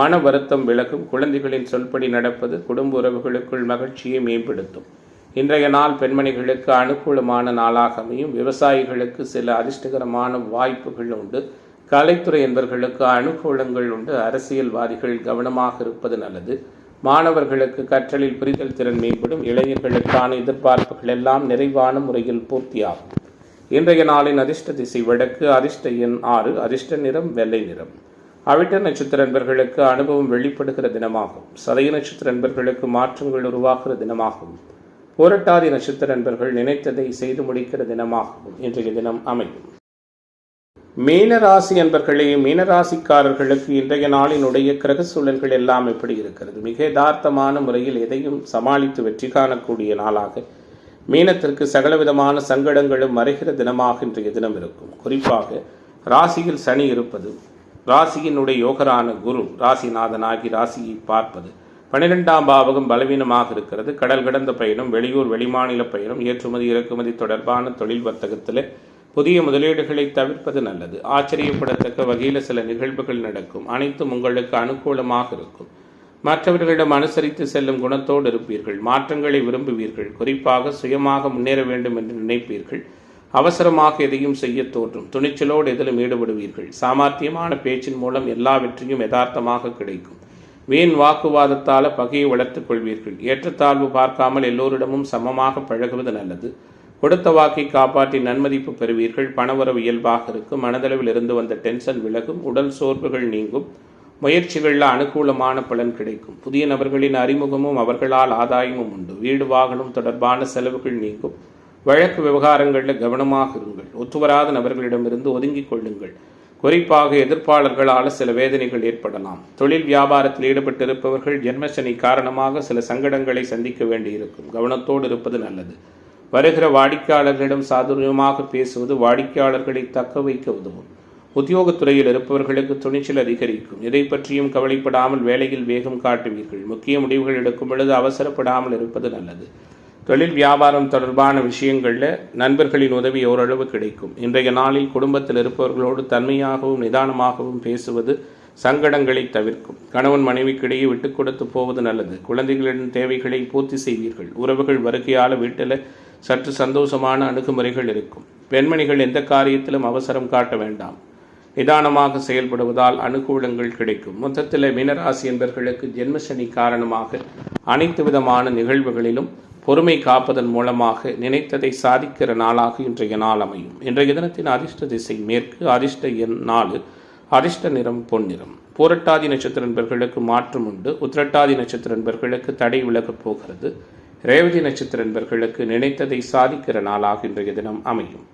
மன வருத்தம் விலகும். குழந்தைகளின் சொல்படி நடப்பது குடும்ப உறவுகளுக்குள் மகிழ்ச்சியை மேம்படுத்தும். இன்றைய நாள் பெண்மணிகளுக்கு அனுகூலமான நாளாக அமையும். விவசாயிகளுக்கு சில அதிர்ஷ்டகரமான வாய்ப்புகள் உண்டு. கலைத்துறை என்பவர்களுக்கு அனுகூலங்கள் உண்டு. அரசியல்வாதிகள் கவனமாக இருப்பது நல்லது. மாணவர்களுக்கு கற்றலில் புரிதல் திறன் மேம்படும். இளைஞர்களுக்கான எதிர்பார்ப்புகள் எல்லாம் நிறைவான முறையில் பூர்த்தியாகும். இன்றைய நாளின் அதிர்ஷ்ட திசை வடக்கு. அதிர்ஷ்ட எண் 6. அதிர்ஷ்ட நிறம் வெள்ளை நிறம். அவிட்ட நட்சத்திர நண்பர்களுக்கு அனுபவம் வெளிப்படுகிற தினமாகும். சதய நட்சத்திர நண்பர்களுக்கு மாற்றங்கள் உருவாகிற தினமாகும். புரட்டாதி நட்சத்திர நண்பர்கள் நினைத்ததை செய்து முடிக்கிற தினமாகவும் இன்றைய தினம் அமையும். மீனராசி அன்பர்களே, மீனராசிக்காரர்களுக்கு இன்றைய நாளினுடைய கிரக சூழல்கள் எல்லாம் எப்படி இருக்கிறது? மிக யதார்த்தமான முறையில் எதையும் சமாளித்து வெற்றி காணக்கூடிய நாளாக மீனத்திற்கு சகலவிதமான சங்கடங்களும் மறைகிற தினமாக இன்றைய தினம் இருக்கும். குறிப்பாக ராசியில் சனி இருப்பது, ராசியினுடைய யோகரான குரு ராசிநாதனாகி ராசியை பார்ப்பது, 12ஆம் பாவகம் பலவீனமாக இருக்கிறது. கடல் கடந்த பயணம், வெளியூர் வெளிமாநில பயணம், ஏற்றுமதி இறக்குமதி தொடர்பான தொழில் வர்த்தகத்தில் புதிய முதலீடுகளை தவிர்ப்பது நல்லது. ஆச்சரியப்படத்தக்க வகையில் சில நிகழ்வுகள் நடக்கும். அனைத்தும் உங்களுக்கு அனுகூலமாக இருக்கும். மற்றவர்களிடம் அனுசரித்து செல்லும் குணத்தோடு இருப்பீர்கள். மாற்றங்களை விரும்புவீர்கள். குறிப்பாக சுயமாக முன்னேற வேண்டும் என்று நினைப்பீர்கள். அவசரமாக எதையும் செய்ய தோன்றும். துணிச்சலோடு எதிலும் ஈடுபடுவீர்கள். சாமர்த்தியமான பேச்சின் மூலம் எல்லா வெற்றியும் யதார்த்தமாக கிடைக்கும். வீண் வாக்குவாதத்தால் பகையை வளர்த்துக் கொள்வீர்கள். ஏற்றத்தாழ்வு பார்க்காமல் எல்லோரிடமும் சமமாக பழகுவது நல்லது. கொடுத்த வாக்கை காப்பாற்றி நன்மதிப்பு பெறுவீர்கள். பணவரவு இயல்பாக இருக்கும். மனதளவில் இருந்து வந்த டென்ஷன் விலகும். உடல் சோர்வுகள் நீங்கும். முயற்சிகளில் அனுகூலமான பலன் கிடைக்கும். புதிய நபர்களின் அறிமுகமும் அவர்களால் ஆதாயமும் உண்டு. வீடு வாகனம் தொடர்பான செலவுகள் நீங்கும். வழக்கு விவகாரங்களில் கவனமாக இருங்கள். ஒத்துவராத நபர்களிடமிருந்து ஒதுங்கிக் கொள்ளுங்கள். குறிப்பாக எதிர்ப்பாளர்களால் சில வேதனைகள் ஏற்படலாம். தொழில் வியாபாரத்தில் ஈடுபட்டிருப்பவர்கள் ஜென்மசனி காரணமாக சில சங்கடங்களை சந்திக்க வேண்டியிருக்கும். கவனத்தோடு இருப்பது நல்லது. வருகிற வாடிக்கையாளர்களிடம் சாதுரியமாக பேசுவது வாடிக்கையாளர்களை தக்க வைக்க உதவும். உத்தியோகத்துறையில் இருப்பவர்களுக்கு துணிச்சல் அதிகரிக்கும். எதை பற்றியும் கவலைப்படாமல் வேலையில் வேகம் காட்டுவீர்கள். முக்கிய முடிவுகள் எடுக்கும் பொழுது அவசரப்படாமல் இருப்பது நல்லது. தொழில் வியாபாரம் தொடர்பான விஷயங்களில் நண்பர்களின் உதவி ஓரளவு கிடைக்கும். இன்றைய நாளில் குடும்பத்தில் இருப்பவர்களோடு தன்மையாகவும் நிதானமாகவும் பேசுவது சங்கடங்களை தவிர்க்கும். கணவன் மனைவிக்கிடையே விட்டு கொடுத்து போவது நல்லது. குழந்தைகளின் தேவைகளை பூர்த்தி செய்வீர்கள். உறவுகள் வருகையால் வீட்டில் சற்று சந்தோஷமான அணுகுமுறைகள் இருக்கும். பெண்மணிகள் எந்த காரியத்திலும் அவசரம் காட்ட வேண்டாம். நிதானமாக செயல்படுவதால் அனுகூலங்கள் கிடைக்கும். மொத்தத்தில் மீனராசி என்பவர்களுக்கு ஜென்மசனி காரணமாக அனைத்து விதமான நிகழ்வுகளிலும் பொறுமை காப்பதன் மூலமாக நினைத்ததை சாதிக்கிற நாளாக இன்றைய நாள் அமையும். இன்றைய தினத்தின் அதிர்ஷ்ட திசை மேற்கு. அதிர்ஷ்ட எண் 4. அதிர்ஷ்ட நிறம் பொன்னிறம். பூரட்டாதி நட்சத்திர நண்பர்களுக்கு மாற்றம் உண்டு. உத்திரட்டாதி நட்சத்திர நண்பர்களுக்கு தடை விலகப் போகிறது. ரேவதி நட்சத்திர நண்பர்களுக்கு நினைத்ததை சாதிக்கிற நாளாக இன்றைய தினம் அமையும்.